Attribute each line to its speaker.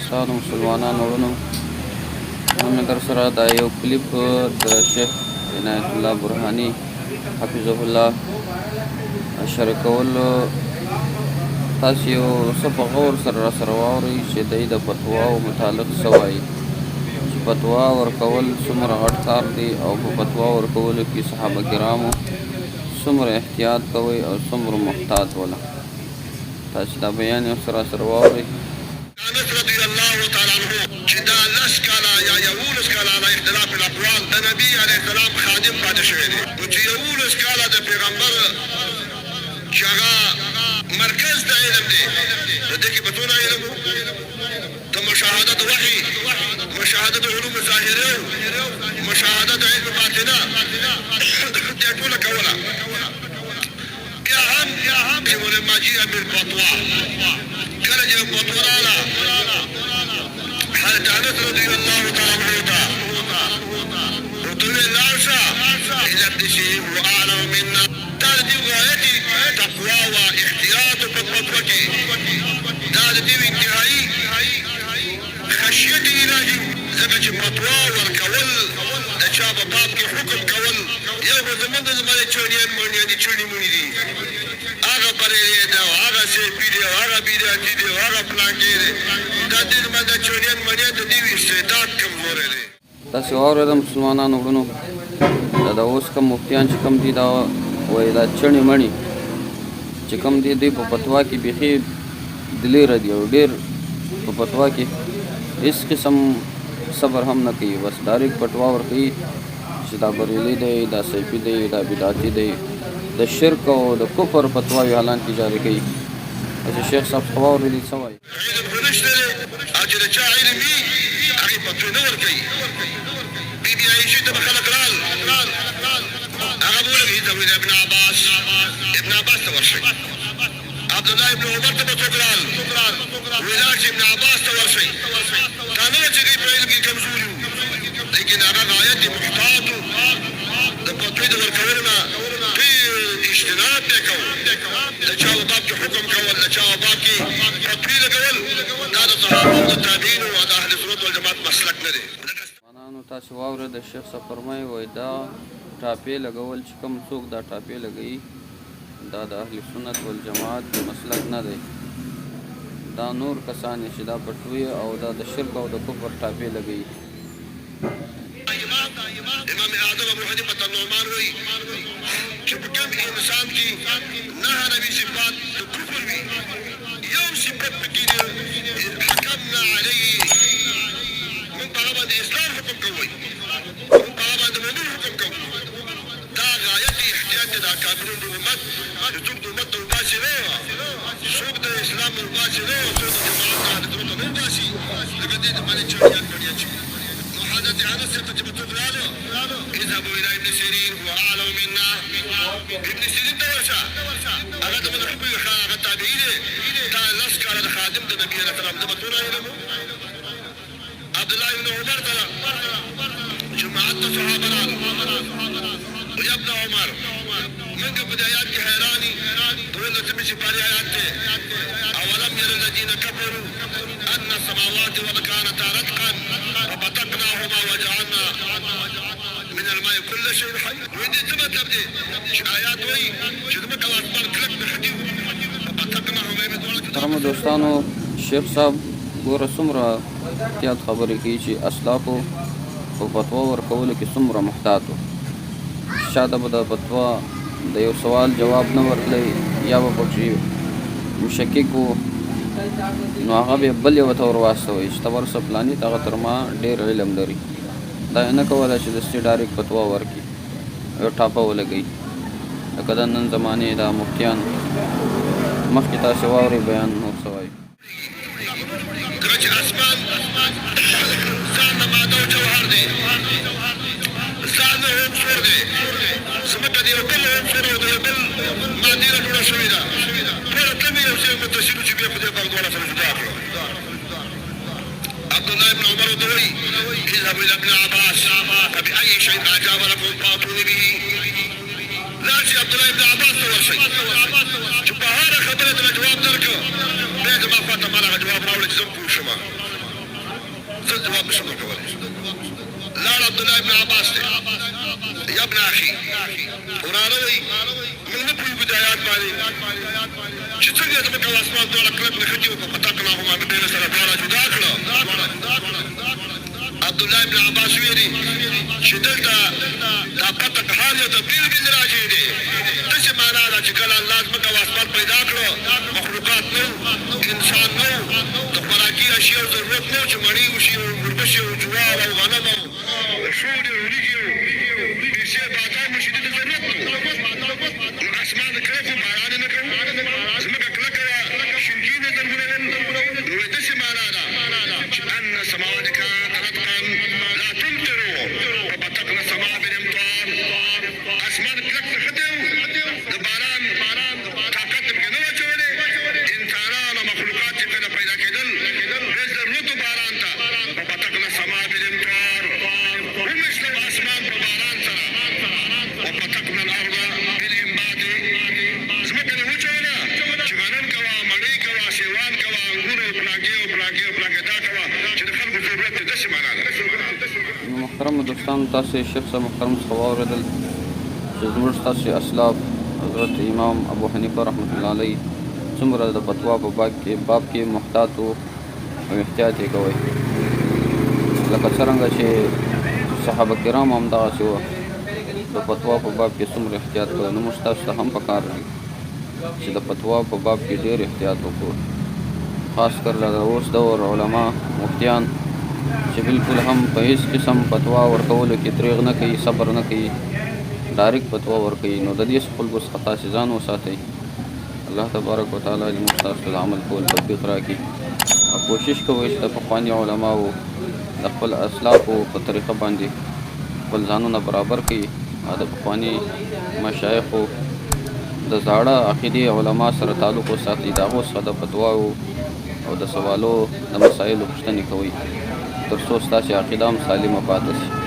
Speaker 1: استاد مسلمانانو وروڼو نن در سره دا یو کلیپ د شیخ عنایت الله برهاني حفظه الله شریکول تاسو یو څه په غور سره راسره واورئ چې د فتواو متعلق څه وایي چې فتوا ورکول څومره غټ کار دی او په فتوا ورکولو کې صحابه کرامو څومره احتیاط کوئ او څومره محتاط وله تاسو دا بیان یو سره واورئ.
Speaker 2: انس رضی الله تعالی عنہ چې دا لس کاله یا یولس کاله علی اختلاف الاقوال د نبی علیه السلام خادم پاتې شوی دی نو چې یولس کاله د پیغمبر چې هغه مرکز د علم دی د دې کې به څونه علم د مشاهدت وحی مشاهدت علوم ظاهره مشاهدت علم باطنه دې ټوله کوله بیا هم چې ولما جاء بالفتوى کله چې فتوا راغله حضرت انس رضی الله تعالی عنہ ورته ویل لاړ شه علم دې چې هو اعلم منا دا د دې غایتي تقوا او احتیاط په فتوا کې دا د دې انتهایی خشیت الهي ځکه چې فتوا ورکول د چا په باب کې حکم کول یو به زمونږ د زمانې چونیان مونیان دي چونی مونی دي هغه بریلی دی او هغه سیفي دی او هغه بیدعتي دی او هغه پلانکي دی دا دې زمونږ د چونیان مونیان د دې استعداد کمزوری دی.
Speaker 1: تاسو واورئ د مسلمانانو وروڼو دا د اوس کوم مفتیان چې کوم دي دا وایي دا چڼې مڼې چې کوم دي دوی په فتوا کې بیخي دلیره دي او ډېر په فتوا کې هېڅ قسم صبر هم نه کوي بس ډایرکټ فتوا ورکوي چې دا بریلی دی دا سیفي دی دا بدعتي دی د شرک او د کفر فتواوې حالانکې جاري کوي. چې شیخ صاحب څه واورېدي څه وایي.
Speaker 2: علم خو نشته دی او چې د چا علم وي هغې فتوې نه ورکوي. بیبي عایشې ته به خلک رال هغه به ولګي ته ویل ابن عباس ته ورشئ عبدالله ابن عمر ته به څوک رال ویل چې ابن عباس ته ورشئ دا نه وه چې دوی په علم کې کمزوري وو لیکن هغه غایت یې محتاط وو د فتوې د ورکولو نه ډېر اجتناب دی کول د چا په باب کې حکم کول د چا په باب کې فتوې لګول دا د صحابو د تابعینو او د اهل سنت والجماعت مسلک نه دی.
Speaker 1: تاسو واورئ د شیخ صاحب فرمایي وایي دا ټاپې لګول چې کوم څوک دا ټاپې لګوي دا د اهل سنت والجماعت مسلک نه دی. دا نور کسان چې دا پټوي او دا د شرک او د کفر ټاپې لګوي.
Speaker 2: امام اعظم ابو حنیفه النعمان وایي چې په کوم انسان کې نه نبي صفات د کفر وي یو صفت پکې حکمنا علیه موږ په هغه باندې اسلام حکم کوو موږ په هغه باندې مؤمن حکم کوو دا غایت احتیاط د اکابرین د امت چې څوک د امت د وباسي نه څوک د اسلام د وباسي نه څوک د جماعت د اهل سنت نه وباسي لکه دې د باندې چړیان کړی چې حضرت انس ته چې څوک راغلو اذهبوا الى ابن سيرين هو اعلم منا ابن سيرين ته ورشه هغه د مذهبي هغه تابعي دی دا لس کاله د خادم د نبي علیه السلام د متونه علم عبد الله بن عمر ته جماعت صحابه ويا ابن عمر من قبل آيات حيراني تقول له تمشي باري آيات أولم ير الذين كفروا أن السماوات والأرض كانتا رتقا ففتقناهما وجعلنا من الماء كل شيء حي ودي تبى تبدي آيات وي شدمك الأسبار كلك بحديو ففتقناهما من دولة
Speaker 1: محترمو دوستانو شیخ صاحب ګوره څومره احتیاط خبرې کوي چې اسلافو په فتوا ورکولو کې څومره محتاط وو. شاته به د فتوا د یو سوال جواب نه ورتلی یا به پکې مشکک وو نو هغه به بل یو ته ور واستوي چې ته ورسه فلاني ته هغه تر ما ډېر علم لري دا یې نه کولی چې داسې ډایرکټ فتوا ورکړي یو ټاپه ولګوي لکه د نن زمانې دا مفتیان مخکې تاسې واورئ بیان نور څه وایي.
Speaker 2: کله چې اسمان ځان نه ماده او جوهر دی ځان نه عنصر دی ځمکه د یو بل عنصر او د یو بل مادې نه جوړه شوې ده ټوله تمې یو شی متصل چې بیا خدای پاک دواړه سره جدا کړو. عبدالله بن عمر ورته وایي اذهبوا الى ابن عباس فبأي شيء اجاب لكم فاتوني به راشي عبدالله بن عباس ته ورشئ چې په هره خبره ته جواب درکړه بیا زما خواته ما هغه جواب راوړی چې زه پوه شم زه جواب نشم ورکولی. لاړ عبدالله ابن عباس دی، یا ابن اخي وراره وایي موږ نه پوهېږو د آیات باندې چې څنګه ځمکه او اسمان دواړه کلک نښتي وو، په فتقناهما ببین سره دواړه جدا کړه. عبدالله ابن عباس ویلي چې دلته دا فتق هر یو د بېلګې راجع دی. داسې معنا ده چې کله الله ځمکه او اسمان پیدا کړه، مخلوقات نه انسان نه د خوراکي اشیاو ضرورت نه چې مڼې وشي او وربشې او جوار او غنم او شولې او وریجې او پیسې بادام وشي، دې ته ضرورت نه و. اسمان کلک و، باران یې نه کوو، ځمکه کلکه وه، شینکي یې زرغونول. نو داسې معنا ده چې ان السماوات كانت رتقا لا تمطروا وفتقنا السماء بالامطار. اسمان کلک نښتی و، د باران طاقت پکې نه واچولی. انسانان او مخلوقات چې کله پیدا کېدل، ډېر ضرورت و باران ته. وفتقنا السماء بالامطار، ومثلو اسمان په باران سره. وفتقنا الارض بالانبات، ځمکه دې وچوله چې غنم کوه، مڼې کوه، سیوان کوه، انګور او پلاګې او پلاګې او پلاګې دا کوه چې د خلکو ضرورت دی. داسې معنا ده.
Speaker 1: محترم دوستانو، تاسې شیخ صاحب محترم څخه واورېدل چې زموږ ستاسې اسلاف حضرت امام ابو حنیفه رحمت الله علیه څومره د فتوا په باب کې محتاط او احتیاط یې کوئ، لکه څرنګه چې صحابه کرام هم دغسې وه د فتوا په باب کې څومره احتیاط کوئ. نو موږ تاسو ته هم پکار دی چې د فتوا په باب کې ډېر احتیاط وکړو، خاص کر د اوس دور علما مفتیان چې بالکل هم په هیڅ قسم فتوا ورکولو کې دریغ نه کوي، صبر نه کوي، ډایرکټ فتوا ورکوي. نو د دې خلکو څخه تاسې ځان وساتئ. الله تبارک وتعالی دې موږ تاسو ته د عمل کول توفیق راکړي، او کوشش کوئ چې د پخواني علماو د خپل اسلافو په طریقه باندې خپل ځانونه برابر کړي، او د پخواني مشایخو د زاړه عقیدې علما سره تعلق وساتئ، د هغو څخه د فتواو او د سوالو د مسایلو پوښتنې کوئ، تر څو ستاسې عقیده هم سالمه پاتې شي.